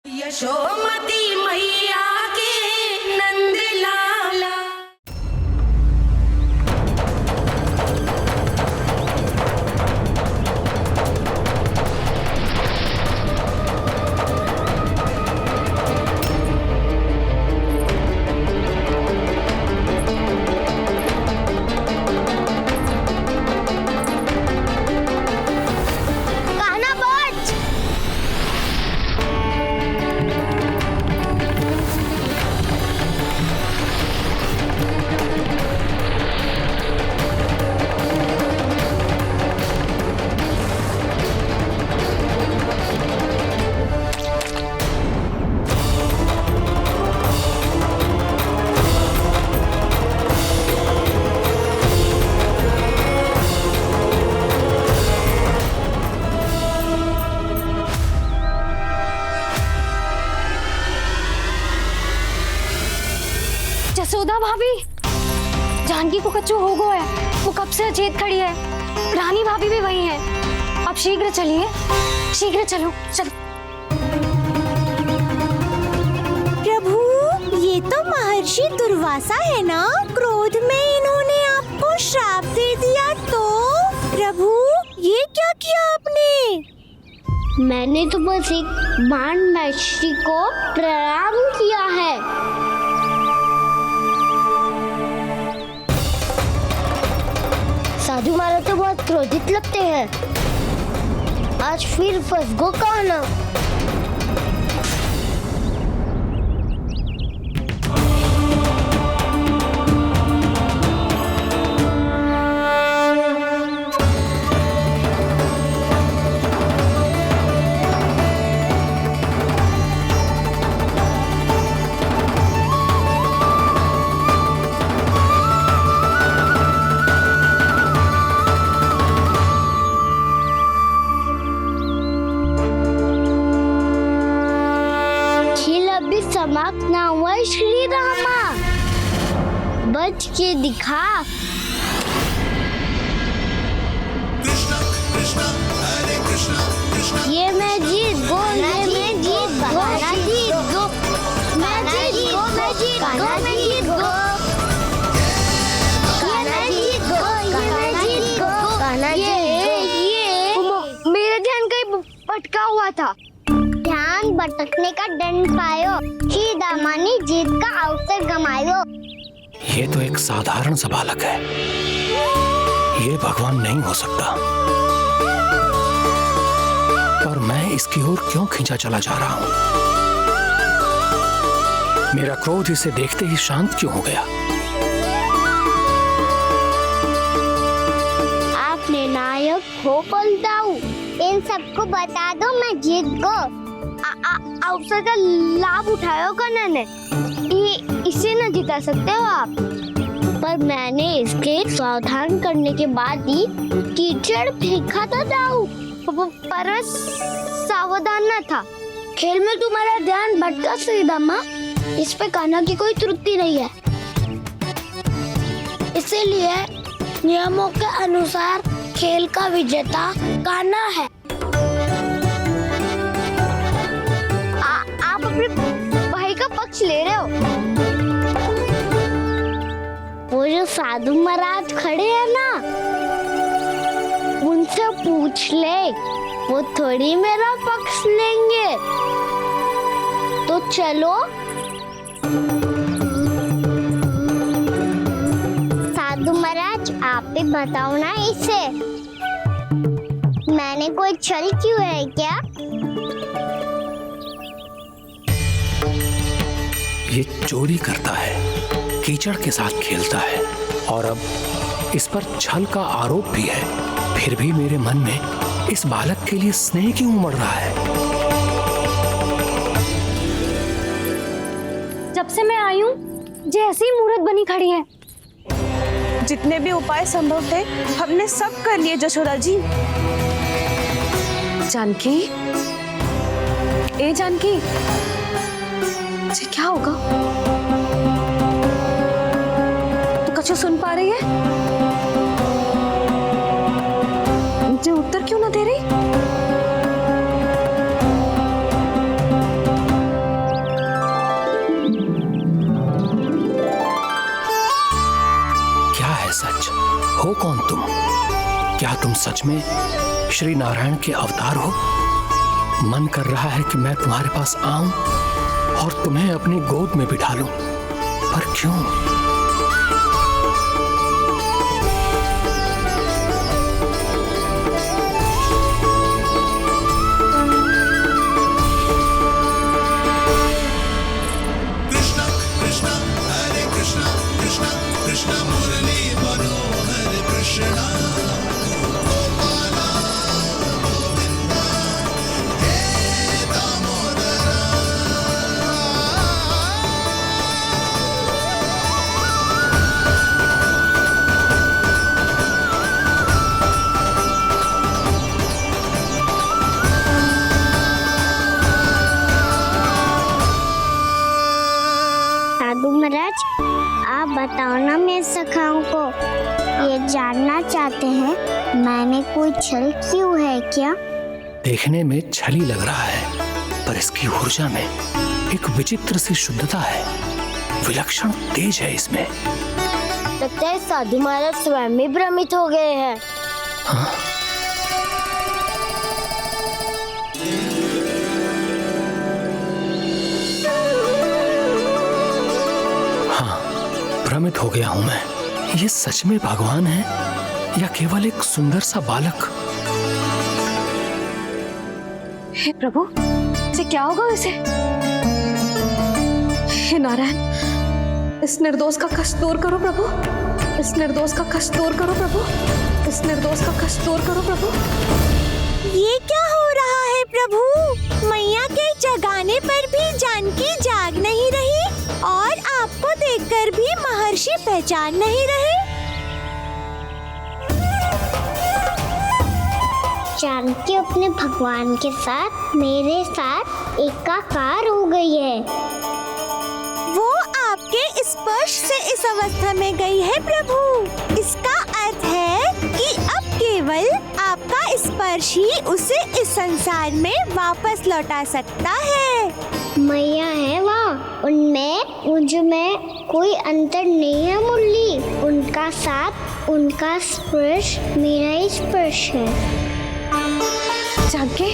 यशोमती मैया के नंद लाला। जसोदा भाभी, जानकी को कच्चू हो गया है। वो कब से अचेत खड़ी है। रानी भाभी भी वही है। अब शीघ्र चलिए, शीघ्र चलो चल। प्रभु, ये तो महर्षि दुर्वासा है ना? क्रोध में इन्होंने आपको श्राप दे दिया तो? प्रभु, ये क्या किया आपने? मैंने तो बस एक बाण महर्षि को प्रणाम किया है। साधु महाराज तो बहुत क्रोधित लगते हैं। आज फिर फंस गो कहना। समाप्त ना हुआ श्री रामा, बच के दिखा। कृष्णा कृष्णा हरे कृष्णा कृष्णा। ये मैं जीत गो, ये मैं जीत गो, मैं जीत गो, मैं जीत गो, मैं जीत गो, मैं जीत गो, मैं जीत गो, मैं जीत गो। ये मेरा ध्यान कहीं भटका हुआ था। ध्यान भटकने का दंड पायो, श्री दामानी जीत का अवसर गमायो। ये तो एक साधारण सा बालक है, ये भगवान नहीं हो सकता। पर मैं इसकी ओर क्यों खींचा चला जा रहा हूं? मेरा क्रोध इसे देखते ही शांत क्यों हो गया? आपने नायक हो पलटाऊ, इन सबको बता दो मैं जीत गो। अवसर का लाभ उठायो कन्या ने, इसे न जिता सकते हो आप। पर मैंने इसके सावधान करने के बाद ही कीचड़ फेंका था दाऊ, पर सावधान न था। खेल में तुम्हारा ध्यान भटका श्रीदामा, इस पे कान्हा की कोई त्रुटि नहीं है। इसीलिए नियमों के अनुसार खेल का विजेता कान्हा है। आप अपने भाई का पक्ष ले रहे हो। वो जो साधु महाराज खड़े हैं ना, उनसे पूछ ले, वो थोड़ी मेरा पक्ष लेंगे। तो चलो। साधु महाराज, आप भी बताओ ना इसे, मैंने कोई छल क्यों है क्या? ये चोरी करता है, कीचड़ के साथ खेलता है और अब इस पर छल का आरोप भी है। फिर भी मेरे मन में इस बालक के लिए स्नेह क्यों उमड़ रहा है? जब से मैं आई हूँ, जैसी मूर्त बनी खड़ी है। जितने भी उपाय संभव थे हमने सब कर लिए जशोदा जी। जानकी, ए जानकी, ये क्या होगा? तू कछु सुन पा रही है? मुझे उत्तर क्यों ना दे रही? क्या तुम सच में श्री नारायण के अवतार हो? मन कर रहा है कि मैं तुम्हारे पास आऊं और तुम्हें अपनी गोद में बिठा लूं, पर क्यों? कृष्णा कृष्णा हरे कृष्णा कृष्णा कृष्णा मुरली मनोहर कृष्णा गोपाला गोविंदा हे दामोदरा। साधु महाराज, आप बताओ ना मेरे सखाओं को, ये जानना चाहते हैं मैंने कोई छल क्यों है क्या? देखने में छली लग रहा है, पर इसकी ऊर्जा में एक विचित्र सी शुद्धता है, विलक्षण तेज है इसमें। लगता है साधु महाराज स्वयं ही भ्रमित हो गए हैं। भ्रमित हो गया हूं मैं। ये सच में भगवान है या केवल एक सुंदर सा बालक? हे प्रभु, इसे क्या होगा इसे? हे नारायण, इस निर्दोष का कष्ट दूर करो प्रभु, इस निर्दोष का कष्ट दूर करो प्रभु, इस निर्दोष का कष्ट दूर करो प्रभु। ये क्या हो रहा है प्रभु? मैया के जगाने पर भी जानकी जाग नहीं रही और आपको देखकर भी महर्षि पहचान नहीं रहे। जानकी अपने भगवान के साथ मेरे साथ एकाकार हो गई है। वो आपके स्पर्श से इस अवस्था में गई है प्रभु। इसका अर्थ है कि अब केवल आपका स्पर्श ही उसे इस संसार में वापस लौटा सकता है। मैया है वहाँ, उनमें मुझ में कोई अंतर नहीं है मुरली। उनका साथ, उनका स्पर्श मेरा ही स्पर्श है। जानकी,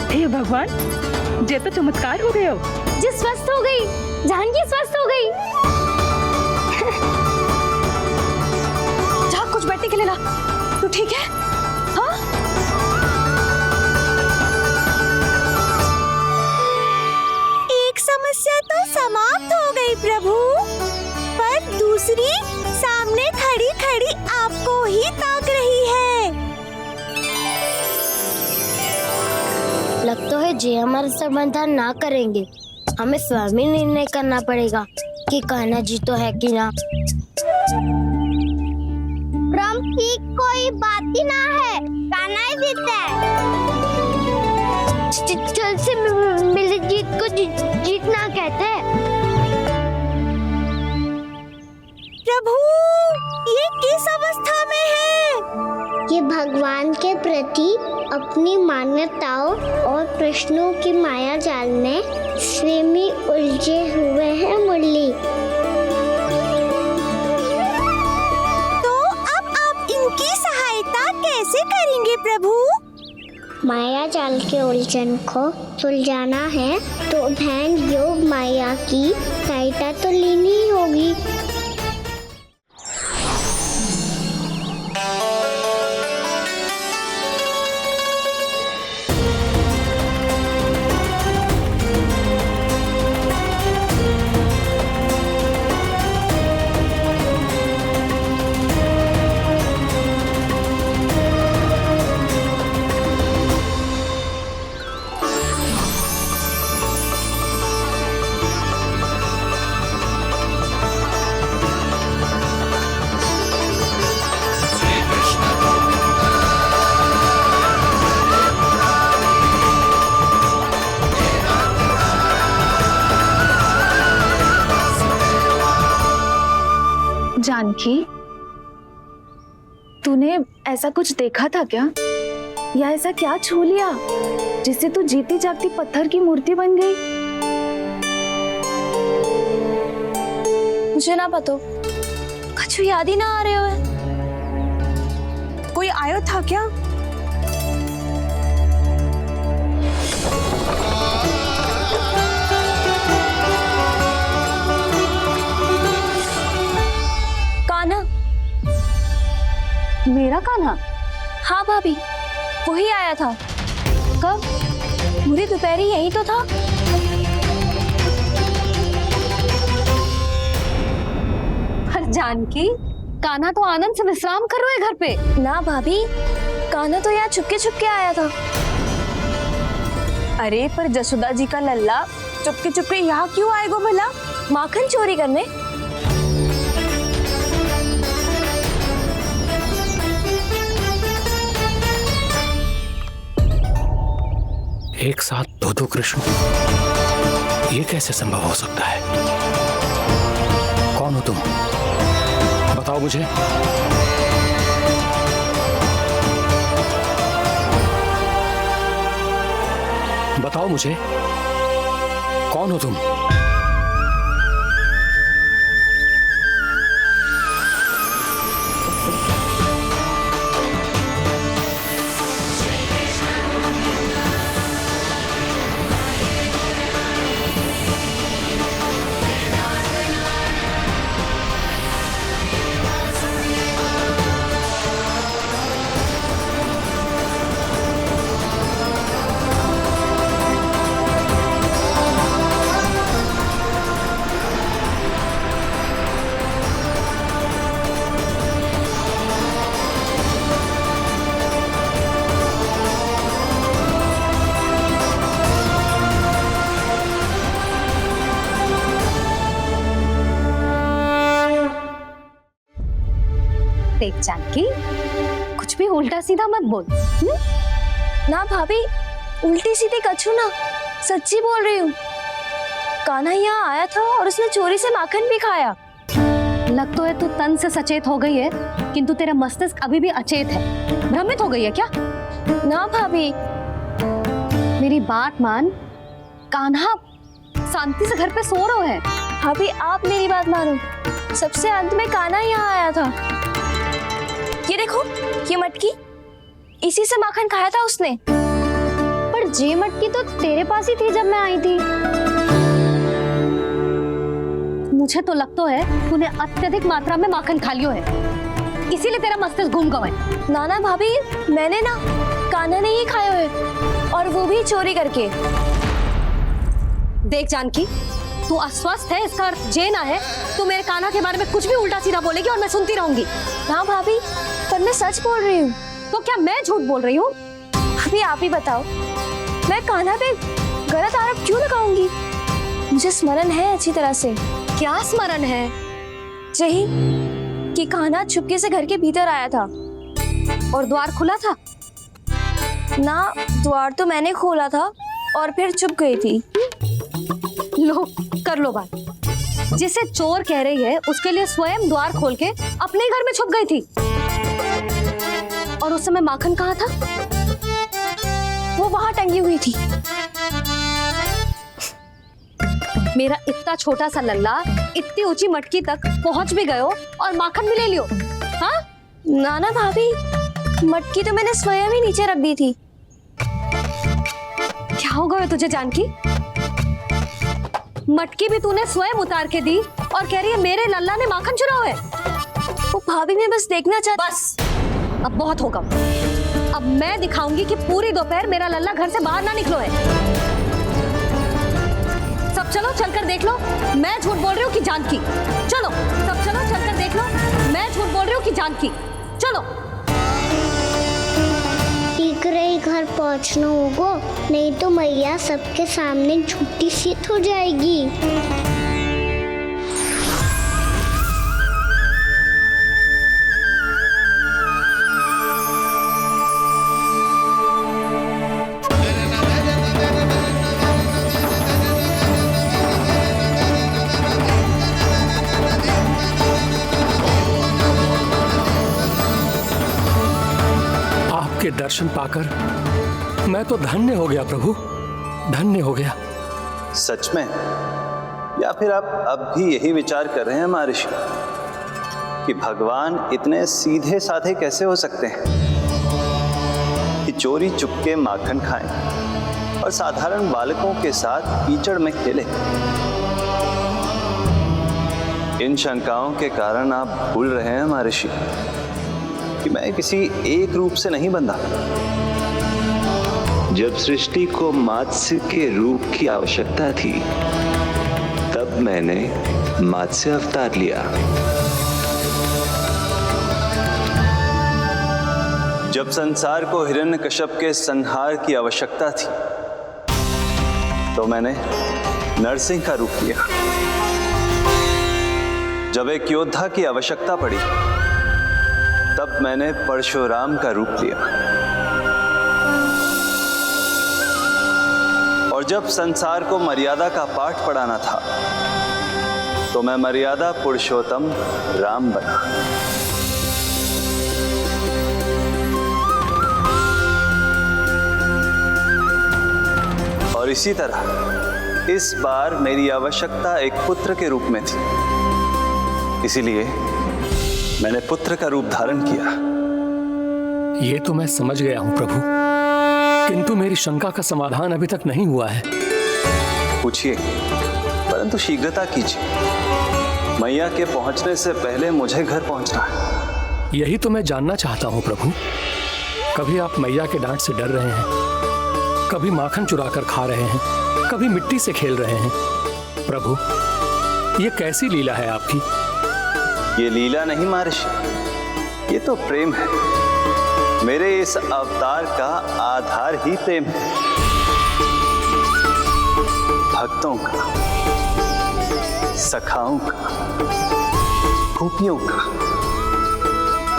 हे भगवान, ये तो चमत्कार हो गए हो। जी स्वस्थ हो गई, जानकी स्वस्थ हो गई। जा कुछ बैठने के लिए ला। तू ठीक है? हाँ? एक समस्या तो समाप्त हो गई प्रभु, पर दूसरी सामने खड़ी खड़ी आपको ही ताक रही है। लगता है जी हमारा समाधान ना करेंगे, हमें स्वयं ही निर्णय करना पड़ेगा कि कान्हा जी तो है कि ना। भ्रम की कोई बात ही ना है, कान्हा ही जीता है। छल से मिली जीत को जीतना कहते हैं। प्रभु, ये किस अवस्था में है? ये भगवान के प्रति अपनी मान्यताओं और प्रश्नों की माया जाल में स्वयं ही उलझे हुए हैं मुरली। तो अब आप इनकी सहायता कैसे करेंगे प्रभु? माया जाल के उलझन को सुलझाना है तो बहन योग माया की सहायता तो लेनी ही होगी। जानकी, तूने ऐसा कुछ देखा था क्या, या ऐसा क्या छू लिया जिससे तू जीती जागती पत्थर की मूर्ति बन गई? मुझे ना पता, कुछ याद ही ना आ रहे हो है। कोई आयो था क्या? कान्हा। मेरा कान्हा? हाँ भाभी, वही आया था। कब? पूरी दोपहर यही तो था। जानकी, कान्हा तो आनंद से विश्राम कर रहे घर पे। ना भाभी, कान्हा तो यहाँ छुपके छुपके आया था। अरे पर जसोदा जी का लल्ला चुपके चुपके यहाँ क्यों आएगा भला? माखन चोरी करने। एक साथ दो कृष्ण, ये कैसे संभव हो सकता है? कौन हो तुम? बताओ मुझे। बताओ मुझे, कौन हो तुम? देख जानकी, कुछ भी उल्टा सीधा मत बोल। ना भाभी, उल्टी सीधी कछू ना, सच्ची बोल रही हूँ। कान्हा यहाँ आया था और उसने चोरी से माखन भी खाया। लग तो है तू तन से सचेत हो गई है, किंतु तेरा मस्तिष्क अभी भी अचेत है। भ्रमित हो गई है क्या? ना भाभी, मेरी बात मान, कान्हा शांति से घर पे सो रहा है। भाभी आप मेरी बात मानो, सबसे अंत में कान्हा यहाँ आया था। ये देखो, ये मटकी, इसी से माखन खाया था उसने। पर जे मटकी तो तेरे पास ही थी जब मैं आई थी। मुझे तो लगता है तूने अत्यधिक मात्रा में माखन खा लियो है, इसीलिए तेरा मस्तिष्क घूम गया है। नाना भाभी, मैंने ना, कान्हा ने ही खाया है, और वो भी चोरी करके। देख जानकी, तू अस्वस्थ है, इसका अर्थ जे ना है तू मेरे कान्हा के बारे में कुछ भी उल्टा सीधा बोलेगी और मैं सुनती रहूंगी। हाँ भाभी, पर मैं सच बोल रही हूँ। तो क्या मैं झूठ बोल रही हूँ? अभी आप ही बताओ, मैं कान्हा पे गलत आरोप क्यों लगाऊंगी? मुझे स्मरण है अच्छी तरह से। क्या स्मरण है? यही कि कान्हा चुपके से घर के भीतर आया था। और द्वार खुला था? ना, द्वार तो मैंने खोला था और फिर चुप गई थी। लो, कर लो बात। जिसे चोर कह रही है उसके लिए स्वयं द्वार खोल के अपने घर में छुप गई थी। और उस समय माखन कहाँ था? वो वहां टंगी हुई थी। मेरा इतना छोटा सा लल्ला इतनी ऊंची मटकी तक पहुंच भी गयो और माखन भी ले लियो। हाँ? नाना भाभी, मटकी तो मैंने स्वयं ही नीचे रख दी थी। क्या हो गया तुझे जानकी? मटकी भी तूने स्वयं उतार के दी और कह रही है मेरे लल्ला ने माखन चुराया है। वो भाभी मैं बस देखना चाहती। बस, अब बहुत होगा। अब मैं दिखाऊंगी कि पूरी दोपहर मेरा लल्ला घर से बाहर ना निकलो है। सब चलो, चलकर देख लो मैं झूठ बोल रही हूँ कि जानकी। चलो सब चलो, चलकर देख लो मैं झूठ बोल रही हूँ कि जानकी। चलो। शीघ्र ही घर पहुंचना होगा, नहीं तो मैया सबके सामने झूठी सिद्ध हो जाएगी। आपके दर्शन पाकर मैं तो धन्य हो गया प्रभु, धन्य हो गया। सच में? या फिर आप अब भी यही विचार कर रहे हैं महर्षि कि भगवान इतने सीधे साधे कैसे हो सकते हैं कि चोरी चुपके माखन खाएं और साधारण बालकों के साथ कीचड़ में खेले? इन शंकाओं के कारण आप भूल रहे हैं महर्षि कि मैं किसी एक रूप से नहीं बंधा। जब सृष्टि को मत्स्य के रूप की आवश्यकता थी तब मैंने मत्स्य अवतार लिया। जब संसार को हिरण्यकश्यप के संहार की आवश्यकता थी तो मैंने नरसिंह का रूप लिया। जब एक योद्धा की आवश्यकता पड़ी तब मैंने परशुराम का रूप लिया। और जब संसार को मर्यादा का पाठ पढ़ाना था तो मैं मर्यादा पुरुषोत्तम राम बना। और इसी तरह इस बार मेरी आवश्यकता एक पुत्र के रूप में थी, इसीलिए मैंने पुत्र का रूप धारण किया। ये तो मैं समझ गया हूं प्रभु, किंतु मेरी शंका का समाधान अभी तक नहीं हुआ है। पूछिए, परंतु शीघ्रता कीजिए। मैया के पहुंचने से पहले मुझे घर पहुंचना है। यही तो मैं जानना चाहता हूं प्रभु। कभी आप मैया के डांट से डर रहे हैं, कभी माखन चुरा कर खा रहे हैं, कभी मिट्टी से खेल रहे हैं। प्रभु, ये कैसी लीला है आपकी? ये लीला नहीं महर्षि, ये तो प्रेम है। मेरे इस अवतार का आधार ही प्रेम है। भक्तों का, सखाओं का, गोपियों का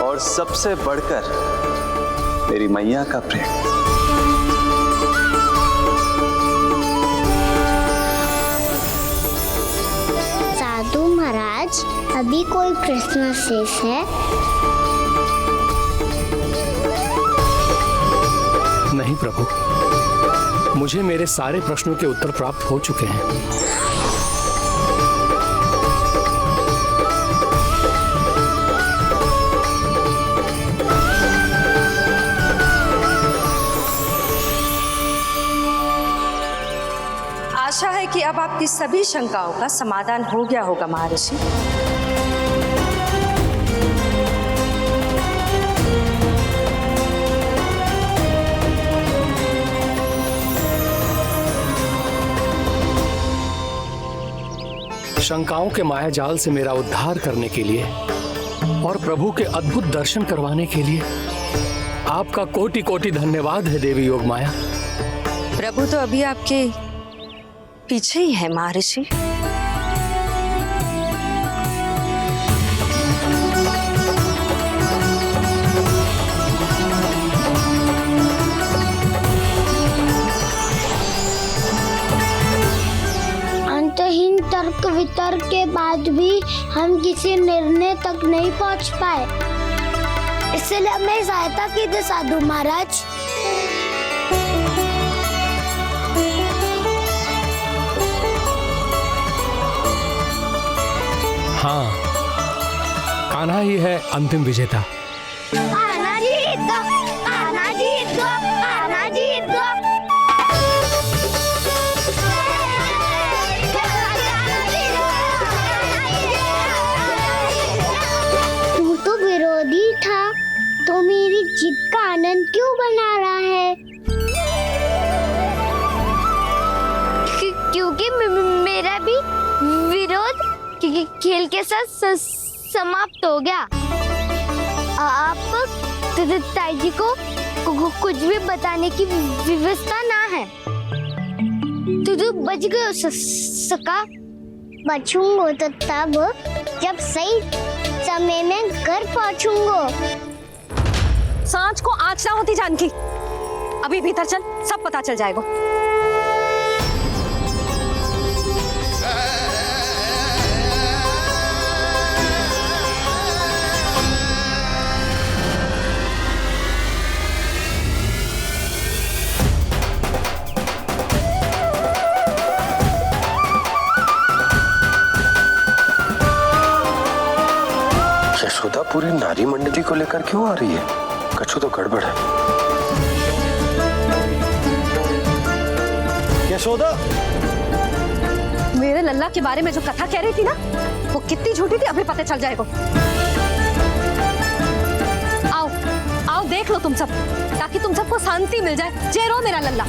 और सबसे बढ़कर मेरी मैया का प्रेम। साधु महाराज, अभी कोई प्रश्न शेष है? नहीं प्रभु, मुझे मेरे सारे प्रश्नों के उत्तर प्राप्त हो चुके हैं। आशा है कि अब आपकी सभी शंकाओं का समाधान हो गया होगा महर्षि। शंकाओं के मायाजाल से मेरा उद्धार करने के लिए और प्रभु के अद्भुत दर्शन करवाने के लिए आपका कोटि कोटि धन्यवाद है देवी योगमाया। प्रभु तो अभी आपके पीछे ही है महर्षि। अंतहीन तर्क वितर्क के बाद भी हम किसी निर्णय तक नहीं पहुंच पाए, इसलिए हमें सहायता कीजिए साधु महाराज। हाँ, कान्हा ही है अंतिम विजेता। कान्हा जीत गो, कान्हा जीत गो, कान्हा जीत गो। तू तो विरोधी था, तो मेरी जीत का आनंद क्यों बना रहा है? क्योंकि मेरा भी विरोध खेल के साथ समाप्त हो गया। आप ताई जी को कुछ भी बताने की व्यवस्था ना है। तू बच गए हो सका। बचूंगा तो तब जब सही समय में घर पहुंचूंगा। सांच को आँच ना होती जानकी। अभी भीतर चल, सब पता चल जाएगा। यशोदा पूरी नारी मंडली को लेकर क्यों आ रही है? कछु तो गड़बड़ है। यशोदा, मेरे लल्ला के बारे में जो कथा कह रही थी ना, वो कितनी झूठी थी अभी पता चल जाएगा। आओ आओ देख लो तुम सब, ताकि तुम सबको शांति मिल जाए। जे रो मेरा लल्ला।